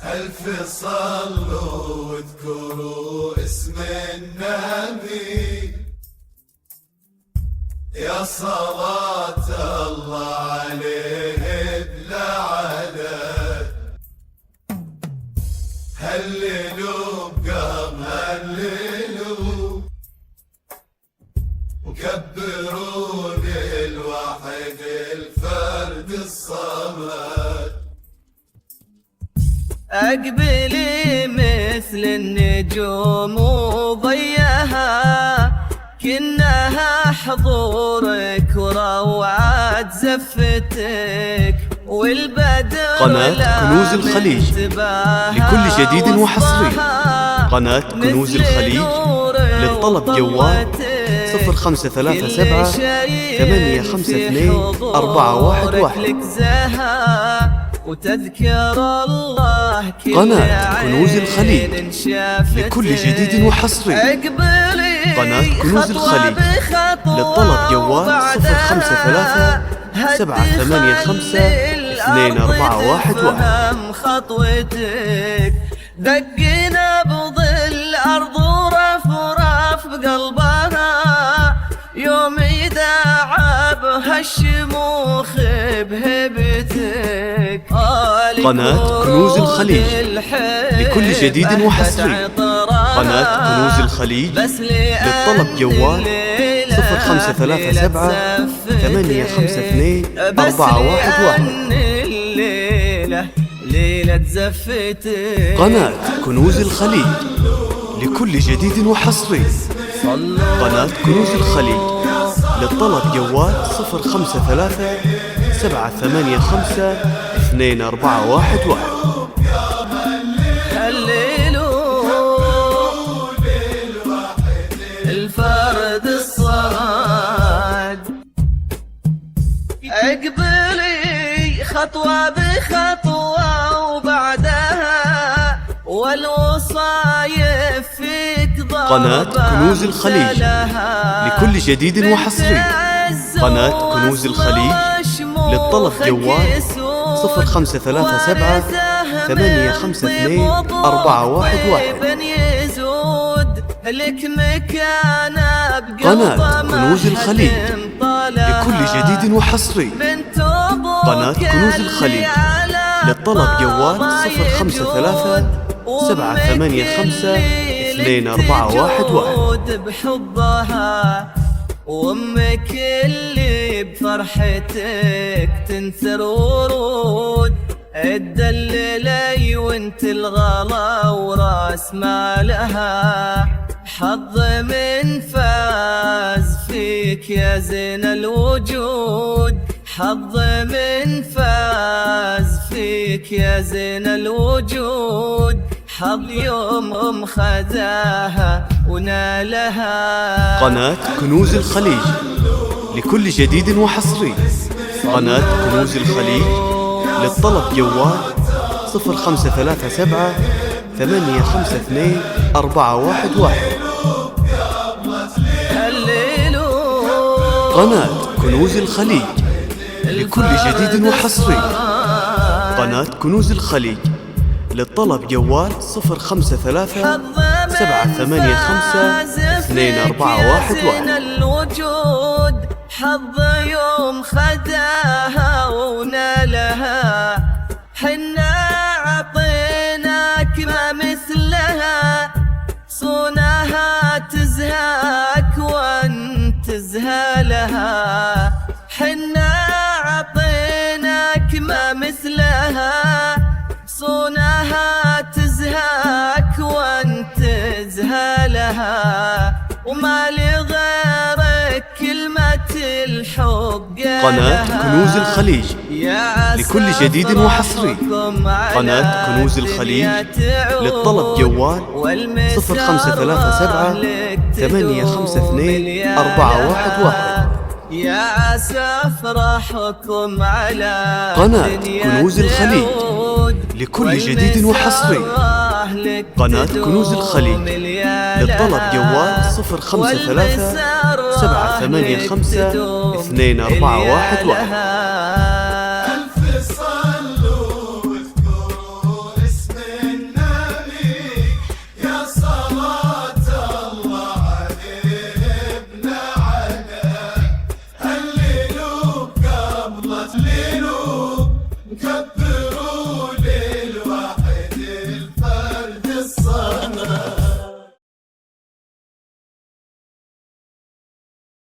ألف صلوا واذكروا اسم النبي، يا صلاة الله عليه بلا عدد. هللوا بقلب هللوا، وكبروا للواحد الفرد الصمد. أقبلي مثل النجوم وضيها، كنها حضورك وروعة زفتك والبدر. قناة كنوز الخليج لكل جديد وحصري. قناة كنوز الخليج للطلب جوال 0537 852 411. وتذكر الله كل قناة كنوز الخليج لكل جديد وحصري. قناة كنوز الخليج للطلب جوال 053 785 2411. خطوتك دق نبض الأرض ورف بقلبها، يوم يداعبها الشموخ بهبتك. قناة كنوز الخليج لكل جديد وحصري. قناة كنوز الخليج للطلب جوال 0537 852 411. ليلة زفتك. قناة كنوز الخليج لكل جديد وحصري. قناة كنوز الخليج للطلب جوال 053 785 2411. الفرد الصمد. اقبلي خطوة بخطوة وبعدها والوصايف فيك ضربة. قناة كنوز الخليج لكل جديد وحصري. قناة كنوز الخليج للطلب جوال 0537 852 411. لك مكانة قناة كنوز الخليج لكل جديد وحصري. قناة كنوز الخليج للطلب جوال 053 785 2411. بحبها وامك اللي بفرحتك تنثر ورود، تدللي وانت الغلا وراس مالها. حظ من فاز فيك يا زين الوجود، حظ من فاز فيك يا زين الوجود. حظ يوم خذاها ونالها. قناة كنوز الخليج لكل جديد وحصري. قناة كنوز الخليج للطلب جوال 0537 852 411. قناة كنوز الخليج لكل جديد وحصري. قناة كنوز الخليج للطلب جوال 053 785 2411. الوجود حظ يوم خداها ونالها، حنا عطيناك ما مثلها. صونها تزهاك وانت تزهالها، حنا عطيناك ما مثلها. صونها تزهاك وانت تزهالها، وما لغيرك كلمة الحب. قناة كنوز الخليج لكل جديد وحصري. قناة كنوز الخليج للطلب جوال 0537 852 411. يا عسى افرحكم على قناة كنوز الخليج لكل جديد وحصري. قناة كنوز الخليج للطلب جوال 053 785 2411.